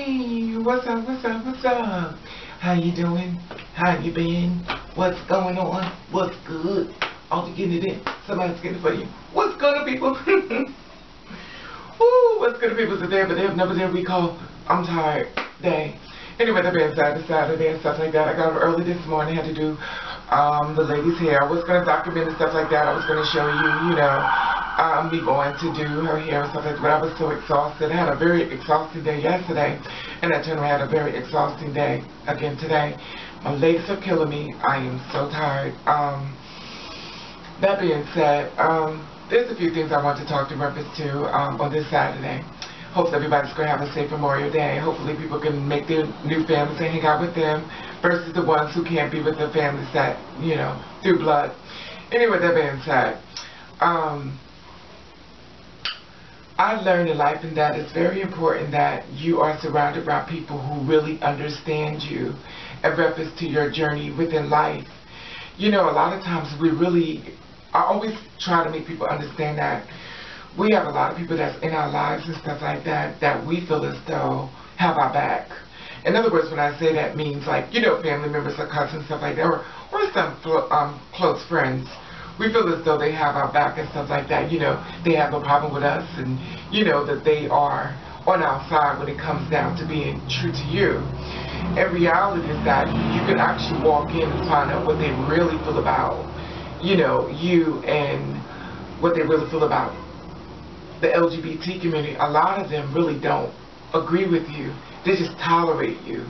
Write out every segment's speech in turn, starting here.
Hey, what's up, what's up, what's up? How you doing? How you been? What's going on? What's good? All you getting it in. Somebody's getting it for you. What's good, people? Woo, what's good, people today? But they have never did we call I'm tired day. Anyway, that being said, it's Saturday and stuff like that. I got up early this morning, had to do the lady's hair. I was going to document and stuff like that. I was going to show you, you know, me going to do her hair and stuff like that. But I was so exhausted. I had a very exhausting day yesterday, and I turned around, had a very exhausting day again today. My legs are killing me. I am so tired. That being said, there's a few things I want to talk to reference to on this Saturday. Hopefully everybody's going to have a safe Memorial Day. Hopefully people can make their new families and hang out with them versus the ones who can't be with their families that, you know, through blood. Anyway, that being said, I learned in life and that it's very important that you are surrounded by people who really understand you in reference to your journey within life. You know, a lot of times I always try to make people understand that we have a lot of people that's in our lives and stuff like that that we feel as though have our back. In other words, when I say that means like, you know, family members or cousins, stuff like that, or some close friends. We feel as though they have our back and stuff like that. You know, they have no problem with us, and you know that they are on our side when it comes down to being true to you. And reality is that you can actually walk in and find out what they really feel about, you know, you and what they really feel about the LGBT community. A lot of them really don't agree with you. They just tolerate you.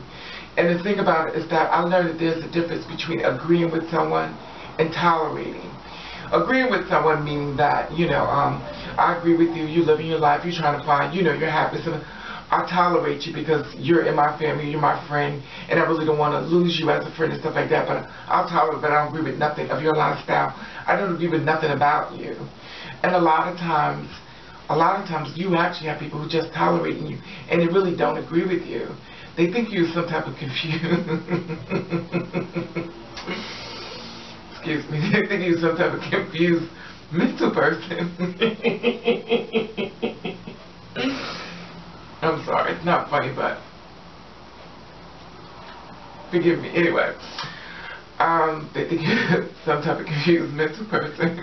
And the thing about it is that I learned that there's a difference between agreeing with someone and tolerating. Agreeing with someone meaning that, you know, I agree with you, you're living your life, you're trying to find, you know, your happiness. I tolerate you because you're in my family, you're my friend, and I really don't want to lose you as a friend and stuff like that, but I'll tolerate, but I don't agree with nothing of your lifestyle. I don't agree with nothing about you. And a lot of times you actually have people who just tolerate you, and they really don't agree with you. They think you're some type of confused... Excuse me, they think you're some type of confused mental person. I'm sorry, it's not funny, but forgive me. Anyway, they think you're some type of confused mental person.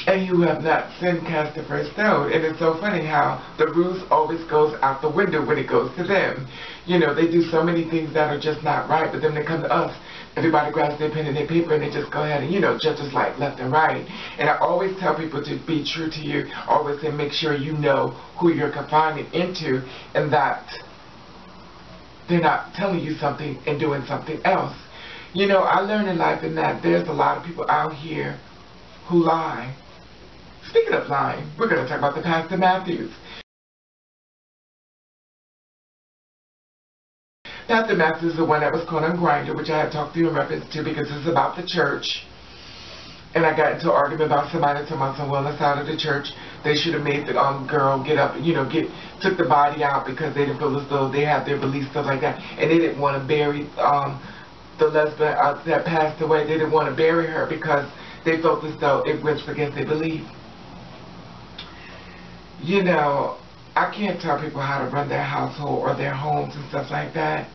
And you have not sinned, cast the first stone. And it's so funny how the ruse always goes out the window when it goes to them. You know, they do so many things that are just not right, but then they come to us. Everybody grabs their pen and their paper and they just go ahead and, you know, judge us like left and right. And I always tell people to be true to you. I always say make sure you know who you're confining into and that they're not telling you something and doing something else. You know, I learned in life in that there's a lot of people out here who lie. Speaking of lying, we're going to talk about the Pastor Matthews. Pastor Matthews is the one that was caught on Grindr, which I had talked to you in reference to because it's about the church. And I got into an argument about somebody talking about some wellness out of the church. They should have made the girl get up, you know, took the body out because they didn't feel as though they had their beliefs, stuff like that. And they didn't want to bury the lesbian that passed away. They didn't want to bury her because they felt as though it was against their belief. You know, I can't tell people how to run their household or their homes and stuff like that.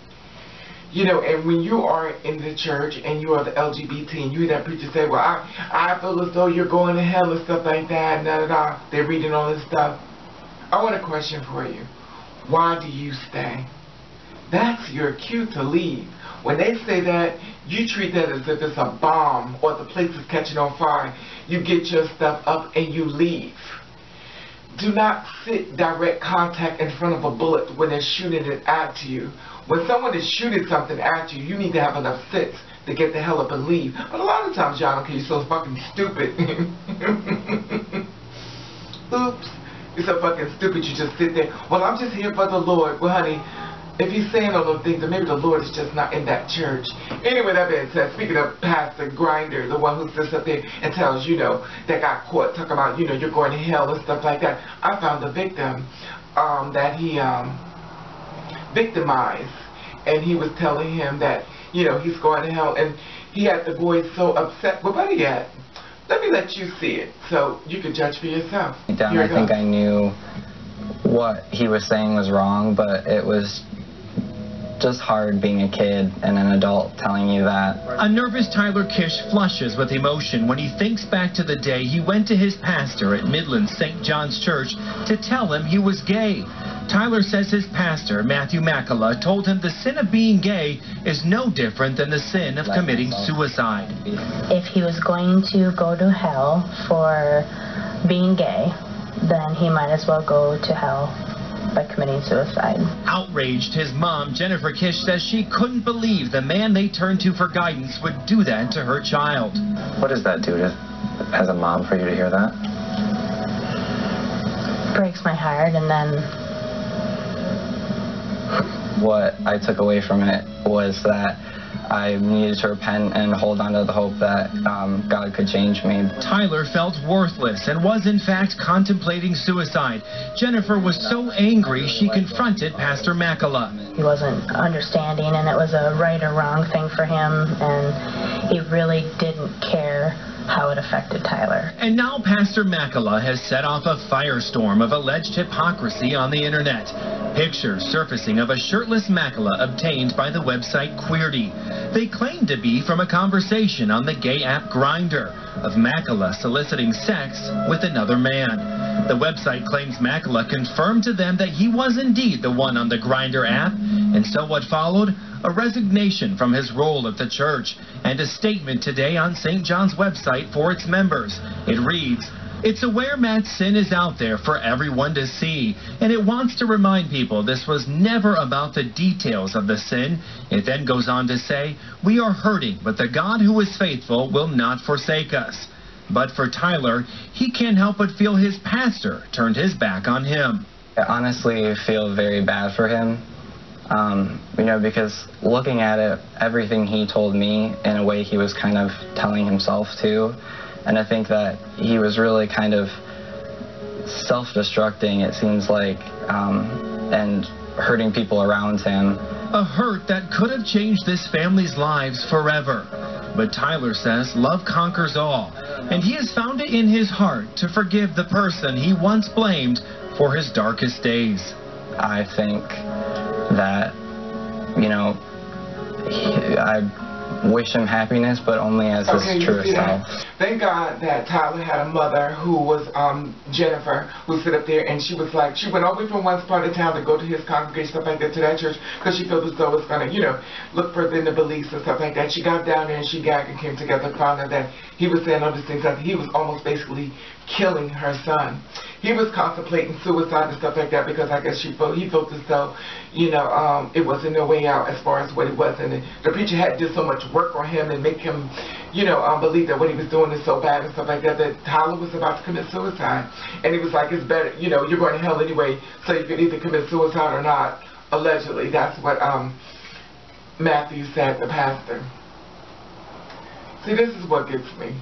You know, and when you are in the church and you are the LGBT and you hear that preacher say, well, I feel as though you're going to hell and stuff like that, and they're reading all this stuff. I want a question for you. Why do you stay? That's your cue to leave. When they say that, you treat that as if it's a bomb or the place is catching on fire. You get your stuff up and you leave. Do not sit direct contact in front of a bullet when they're shooting it at you. When someone is shooting something at you, you need to have enough sense to get the hell up and leave. But a lot of times, y'all don't care. You're so fucking stupid. Oops. You're so fucking stupid. You just sit there. Well, I'm just here for the Lord. Well, honey, if he's saying all those things, then maybe the Lord is just not in that church. Anyway, that being said, speaking of Pastor Grindr, the one who sits up there and tells, you know, that got caught talking about, you know, you're going to hell and stuff like that. I found the victim that he victimized, and he was telling him that, you know, he's going to hell, and he had the boys so upset. Well, better yet, let me let you see it so you can judge for yourself. Down, I think I knew what he was saying was wrong, but it was just hard being a kid and an adult telling you that. A nervous Tyler Kish flushes with emotion when he thinks back to the day he went to his pastor at Midland St. John's Church to tell him he was gay. Tyler says his pastor, Matthew Makela, told him the sin of being gay is no different than the sin of committing suicide. If he was going to go to hell for being gay, then he might as well go to hell by committing suicide. Outraged, his mom, Jennifer Kish, says she couldn't believe the man they turned to for guidance would do that to her child. What does that do as a mom for you to hear that? Breaks my heart, and then... What I took away from it was that I needed to repent and hold on to the hope that God could change me. Tyler felt worthless and was in fact contemplating suicide. Jennifer was so angry she confronted Pastor Makela. He wasn't understanding, and it was a right or wrong thing for him, and he really didn't care how it affected Tyler. And now Pastor Makela has set off a firestorm of alleged hypocrisy on the internet. Pictures surfacing of a shirtless Makela obtained by the website Queerty. They claim to be from a conversation on the gay app Grindr of Makela soliciting sex with another man. The website claims Makela confirmed to them that he was indeed the one on the Grindr app, and so what followed? A resignation from his role at the church, and a statement today on St. John's website for its members. It reads, "It's aware Matt's sin is out there for everyone to see, and it wants to remind people this was never about the details of the sin." It then goes on to say, "We are hurting, but the God who is faithful will not forsake us." But for Tyler, he can't help but feel his pastor turned his back on him. I honestly feel very bad for him. Because looking at it, everything he told me, in a way he was kind of telling himself too. And I think that he was really kind of self-destructing, it seems like, and hurting people around him. A hurt that could have changed this family's lives forever. But Tyler says love conquers all, and he has found it in his heart to forgive the person he once blamed for his darkest days. I think that, I wish him happiness, but only as his truest self. Thank God that Tyler had a mother who was Jennifer, who stood up there, and she was like, she went all the way from one part of town to go to his congregation, stuff like that, to that church, because she felt as though it's going to, look further in the beliefs and stuff like that. She got down there and she gagged and came together, found out that he was saying all these things, that he was almost basically killing her son. He was contemplating suicide and stuff like that because I guess he felt as though, it wasn't no way out as far as what it was. And the preacher had did so much work on him and make him, believe that what he was doing is so bad and stuff like that, that Tyler was about to commit suicide. And he was like, it's better, you're going to hell anyway, so you could either commit suicide or not, allegedly. That's what Matthew said, the pastor. See, this is what gets me.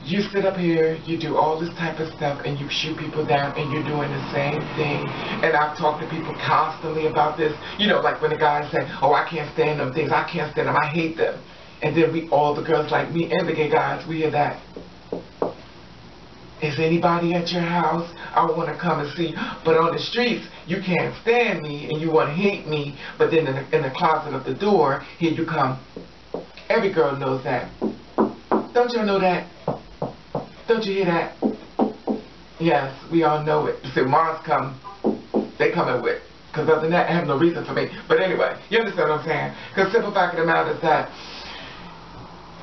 You sit up here, you do all this type of stuff, and you shoot people down, and you're doing the same thing. And I've talked to people constantly about this. Like when the guys say, oh, I can't stand them things. I can't stand them. I hate them. And then all the girls like me and the gay guys, we hear that. Is anybody at your house? I want to come and see. But on the streets, you can't stand me, and you want to hate me. But then in the closet of the door, here you come. Every girl knows that. Don't y'all know that? Don't you hear that? Yes, we all know it. See, Mars come, they coming with. Because other than that, I have no reason for me. But anyway, you understand what I'm saying? Because simple fact of the matter is that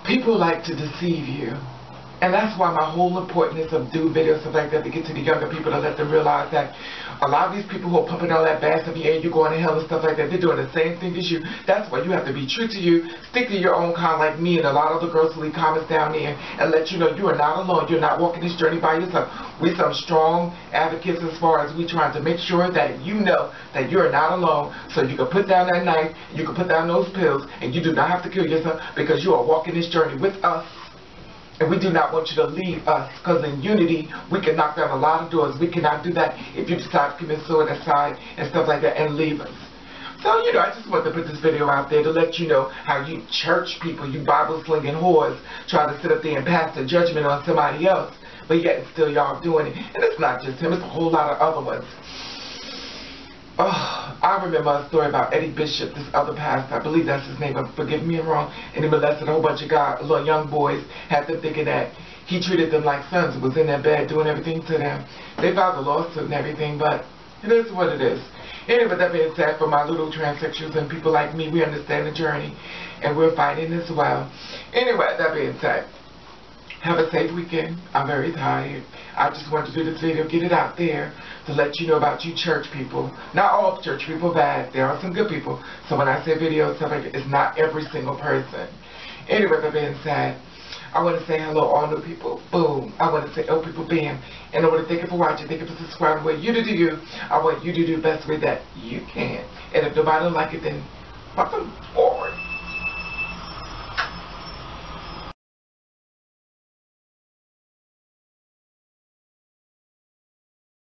people like to deceive you. And that's why my whole importance of do videos, stuff like that, to get to the younger people, to let them realize that a lot of these people who are pumping all that bad stuff in your ear, you're going to hell and stuff like that, they're doing the same thing as you. That's why you have to be true to you, stick to your own kind like me and a lot of the girls who leave comments down there and let you know you are not alone. You're not walking this journey by yourself. We're some strong advocates as far as we trying to make sure that you know that you are not alone, so you can put down that knife, you can put down those pills, and you do not have to kill yourself because you are walking this journey with us. And we do not want you to leave us, because in unity, we can knock down a lot of doors. We cannot do that if you decide to commit suicide and stuff like that and leave us. So, you know, I just want to put this video out there to let you know how you church people, you Bible-slinging whores, try to sit up there and pass the judgment on somebody else, but yet still y'all doing it. And it's not just him, it's a whole lot of other ones. Oh, I remember a story about Eddie Bishop, this other pastor, I believe that's his name, but forgive me if I'm wrong, and he molested a whole bunch of little young boys, had them thinking that he treated them like sons, was in their bed doing everything to them. They filed a lawsuit and everything, but it is what it is. Anyway, that being said, for my little transsexuals and people like me, we understand the journey, and we're fighting as well. Anyway, that being said, have a safe weekend. I'm very tired. I just wanted to do this video, get it out there, to let you know about you church people. Not all church people bad. There are some good people. So when I say video, stuff like that, it's not every single person. Anyway, that being said, I want to say hello, all new people. Boom. I want to say old people, bam. And I want to thank you for watching. Thank you for subscribing. What you to do you. I want you to do the best way that you can. And if nobody don't like it, then fuck them forward.